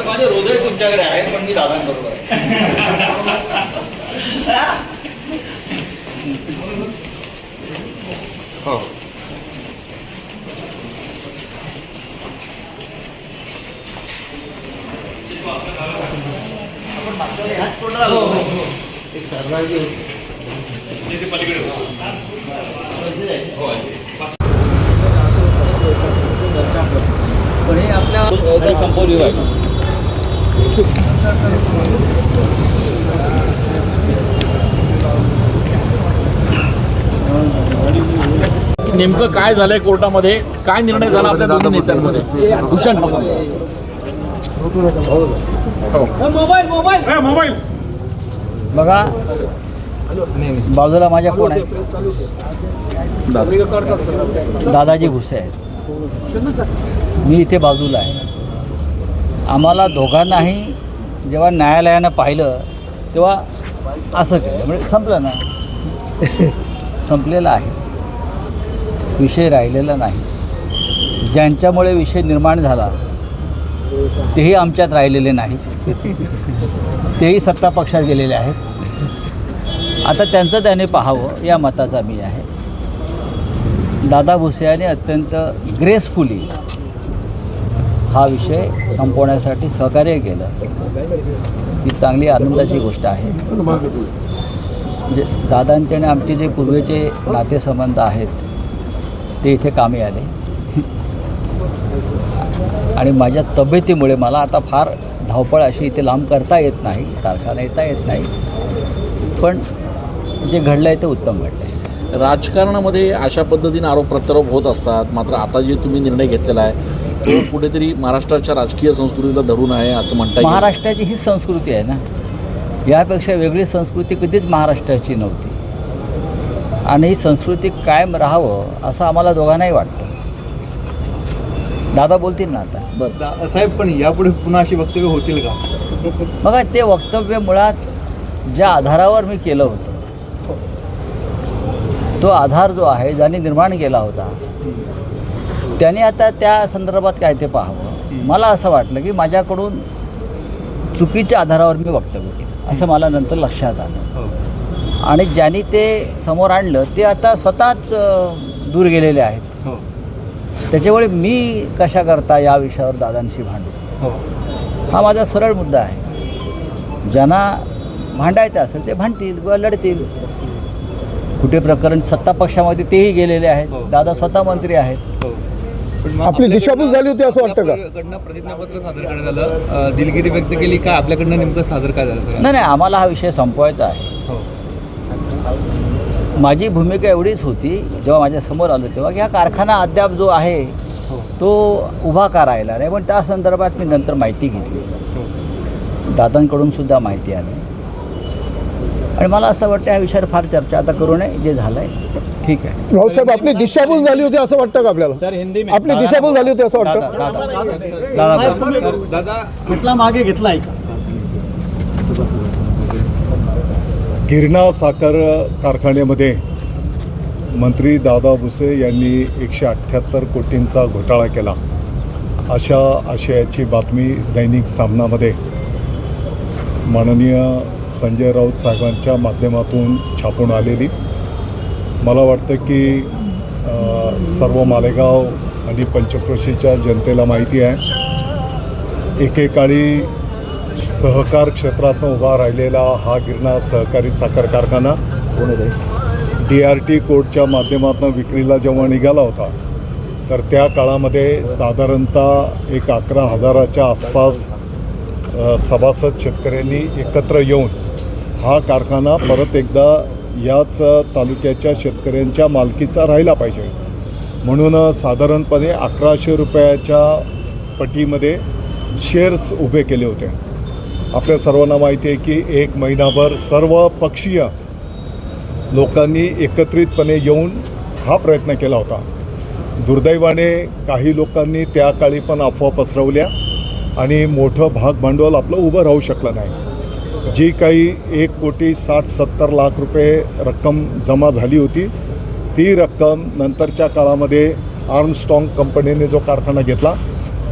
माझे हृदय तुमच्याकडे आहे, पण मी दादांबरोबर हो. एक सहभागी पण हे आपल्या संपवली पाहिजे. नेमकं काय झालंय कोर्टामध्ये, काय निर्णय झाला आपल्या दोन्ही नेत्यांमध्ये? भूषण मोबाईल बघा, बाजूला माझ्या कोण आहे? दादाजी भुसे आहेत. मी इथे बाजूला आहे. आम्हाला दोघांनाही जेव्हा न्यायालयानं पाहिलं तेव्हा असं केलं, म्हणजे संपलं ना, संपलेलं आहे, विषय राहिलेला नाही. ज्यांच्यामुळे विषय निर्माण झाला तेही आमच्यात राहिलेले नाही, तेही सत्ता पक्षात गेलेले आहेत. आता त्यांचं त्याने पाहावं या मताचा मी आहे. दादा भुसे यांनी अत्यंत ग्रेसफुली हा विषय संपवण्यासाठी सहकार्य केलं, ही चांगली आनंदाची गोष्ट आहे. म्हणजे दादांचे आणि आमचे जे पूर्वीचे नातेसंबंध आहेत ते इथे कामी आले. आणि माझ्या तब्येतीमुळे मला आता फार धावपळ अशी इथे लांब करता येत नाही, कारखाना येता येत नाही, पण जे घडलं आहे ते उत्तम घडलं आहे. राजकारणामध्ये अशा पद्धतीने आरोप प्रत्यारोप होत असतात, मात्र आता जे तुम्ही निर्णय घेतलेला आहे तो कुठेतरी महाराष्ट्राच्या राजकीय संस्कृतीला धरून आहे असं म्हणता येईल. महाराष्ट्राची ही संस्कृती आहे ना, यापेक्षा वेगळी संस्कृती कधीच महाराष्ट्राची नव्हती. आणि ही संस्कृती कायम राहावं असं आम्हाला दोघांनाही वाटतं. दादा बोलतील ना आता. बरं साहेब, पण यापुढे पुन्हा अशी वक्तव्य होतील का? बघा, ते वक्तव्य मुळात ज्या आधारावर मी केलं होतं, तो आधार जो आहे ज्याने निर्माण केला होता त्याने आता त्या संदर्भात काय ते पाहावं. मला असं वाटलं की माझ्याकडून चुकीच्या आधारावर मी वक्तव्य केलं असं मला नंतर लक्षात आलं. आणि ज्यांनी ते समोर आणलं ते आता स्वतःच दूर गेलेले आहेत. त्याच्यामुळे मी कशा करता या विषयावर दादांशी भांडू, हा माझा सरळ मुद्दा आहे. ज्यांना भांडायचं असेल ते भांडतील किंवा लढतील. कुठे प्रकरण सत्ता पक्षामध्ये तेही गेलेले आहेत, दादा स्वतः मंत्री आहेत. आपली दिशाभूल झाली होती असं वाटतं का? कडनं प्रतिज्ञापत्र सादर करण्यात आलं, दिलगिरी व्यक्त केली का? आपल्याकडनं नेमकं सादर काय झालं? नाही, आम्हाला हा विषय संपवायचा आहे. माझी भूमिका एवढीच होती जेव्हा माझ्यासमोर आलं तेव्हा की हा कारखाना अद्याप जो आहे तो उभा का राहिला नाही. पण त्या संदर्भात मी नंतर माहिती घेतली, दादांकडून सुद्धा माहिती आली. आणि मला असं वाटतं ह्या विषयावर फार चर्चा आता करू नये, जे झालं आहे ठीक आहे. रावसाहेब, आपली दिशाभूल झाली होती असं वाटतं का आपल्याला? सर हिंदी में आपली दिशाभूल झाली होती असं वाटतं? दादा म्हटला मागे घेतलाय का? गिरणा साखर कारखान्यामध्ये मंत्री दादा भुसे यांनी 178 कोटींचा घोटाळा केला अशा आशयाची बातमी दैनिक सामनामध्ये माननीय संजय राऊत साहेबांच्या माध्यमातून छापून आलेली. मला वाटतं की सर्व मालेगाव आणि पंचक्रोशीच्या जनतेला माहिती आहे, एकेकाळी सहकार क्षेत्रातून उभा राहिलेला हा गिरणा सहकारी साखर कारखाना DRT कोडच्या माध्यमातून विक्रीला जेव्हा निघाला होता तर त्या काळामध्ये साधारणतः एक 11,000च्या आसपास सभासद शेतकऱ्यांनी एकत्र येऊन हा कारखाना परत एकदा याच तालुक्याच्या शेतकऱ्यांच्या मालकीचा राहिला पाहिजे म्हणून साधारणपणे 1100 रुपयाच्या पटीमध्ये शेअर्स उभे केले होते. आपल्या सर्वांना माहिती आहे की एक महिनाभर सर्व पक्षीय लोकांनी एकत्रितपणे येऊन हा प्रयत्न केला होता. दुर्दैवाने काही लोकांनी त्या काळी पण अफवा पसरवल्या आणि मोठं भाग भांडवल आपलं उभं राहू शकलं नाही. जी काही 1,60,70 लाख रुपये रक्कम जमा झाली होती, ती रक्कम नंतरच्या काळामध्ये आर्मस्ट्रॉंग कंपनीने जो कारखाना घेतला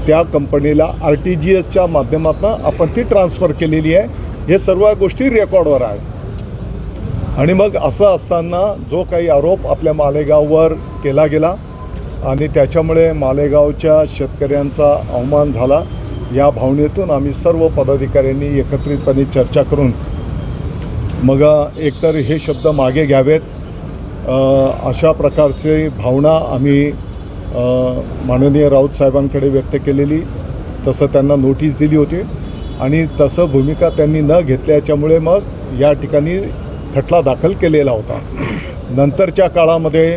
त्या कंपनीला RTGSच्या माध्यमातून आपण ती ट्रान्सफर केलेली आहे. हे सर्व गोष्टी रेकॉर्डवर आहे. आणि मग असं असताना जो काही आरोप आपल्या मालेगाववर केला गेला आणि त्याच्यामुळे मालेगावच्या शेतकऱ्यांचा अवमान झाला, या भावनेतून आम्ही सर्व पदाधिकाऱ्यांनी एकत्रितपणे चर्चा करून मग एकतर हे शब्द मागे घ्यावेत अशा प्रकारची भावना आम्ही माननीय राऊत साहेबांकडे व्यक्त केलेली. तसं त्यांना नोटीस दिली होती आणि तसं भूमिका त्यांनी न घेतल्याच्यामुळे मग या ठिकाणी खटला दाखल केलेला होता. नंतरच्या काळामध्ये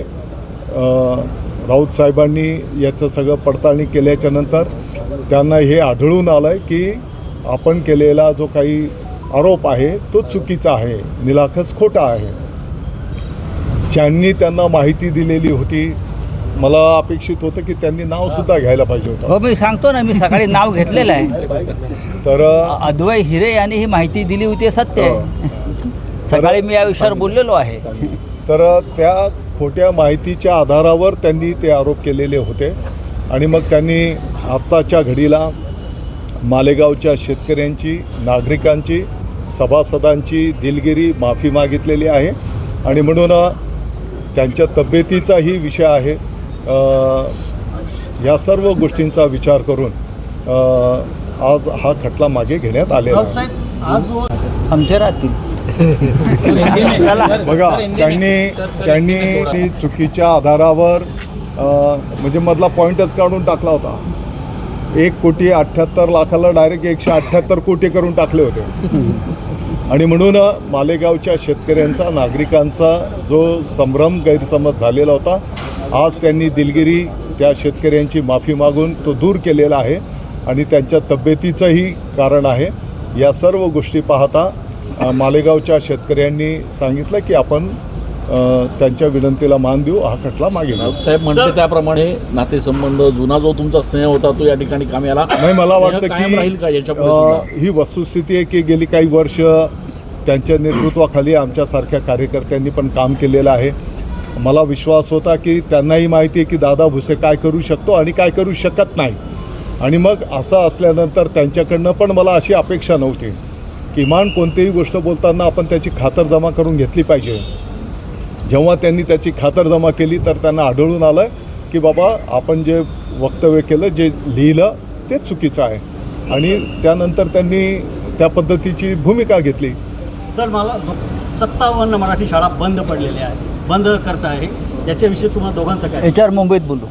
राऊत साहेबांनी याचं सगळं पडताळणी केल्याच्या नंतर त्यांना हे आढळून आलं आहे की आपण केलेला जो काही आरोप आहे तो चुकीचा आहे, निराखस खोटा आहे. ज्यांनी त्यांना माहिती दिलेली होती, मला अपेक्षित होतं की त्यांनी नावसुद्धा घ्यायला पाहिजे होतं. हो, मी सांगतो ना, मी सकाळी नाव घेतलेलं आहे. तर अद्वै हिरे यांनी ही माहिती दिली होती, सत्य आहे. सकाळी मी या विषयावर बोललेलो आहे. तर त्या खोट्या माहितीच्या आधारावर त्यांनी ते आरोप केलेले होते आणि मग त्यांनी आत्ताच्या घडीला मालेगावच्या शेतकऱ्यांची, नागरिकांची, सभासदांची दिलगिरी माफी मागितलेली आहे आणि म्हणून त्यांच्या तब्येतीचाही विषय आहे. या सर्व गोष्टींचा विचार करून आज हा खटला मागे घेण्यात आलेला आहे. आमच्या राहतील बघा, त्यांनी ती चुकीच्या आधारावर म्हणजे मधला पॉईंटच काढून टाकला होता. 1,78,00,000 डायरेक्ट 178 कोटी करून टाकले होते आणि म्हणून मालेगावच्या शेतकऱ्यांचा, नागरिकांचा जो संभ्रम, गैरसमज झालेला होता, आज त्यांनी दिलगिरी त्या शेतकऱ्यांची माफी मागून तो दूर केलेला आहे आणि त्यांच्या तब्येतीचंही कारण आहे. या सर्व गोष्टी पाहता मालेगावच्या शेतकऱ्यांनी सांगितलं की आपण त्यांच्या विनंतीला मान देऊ, हा खटला मागे घेऊ. साहेब म्हणते त्याप्रमाणे नातेसंबंध, जुना जो तुमचा स्नेह होता तो या ठिकाणी कामी आला नाही. मला वाटतं कायम राहील का की याच्यापुढे? ही वस्तुस्थिती आहे की गेली काही वर्ष त्यांच्या नेतृत्वाखाली आमच्यासारख्या कार्यकर्त्यांनी पण काम केलेलं आहे. मला विश्वास होता की त्यांनाही माहिती आहे की दादा भुसे काय करू शकतो आणि काय करू शकत नाही. आणि मग असं असल्यानंतर त्यांच्याकडनं पण मला अशी अपेक्षा नव्हती. किमान कोणतीही गोष्ट बोलताना आपण त्याची खातरजमा करून घेतली पाहिजे. जेव्हा त्यांनी त्याची खातरजमा केली तर त्यांना आढळून आलं की बाबा आपण जे वक्तव्य केलं, जे लिहिलं ते चुकीचं आहे आणि त्यानंतर त्यांनी त्या पद्धतीची भूमिका घेतली. सर, मला 57 मराठी शाळा बंद पडलेल्या आहेत, बंद करता आहे, याच्याविषयी तुम्हाला दोघांचं काय? याच्यावर मुंबईत बोलू.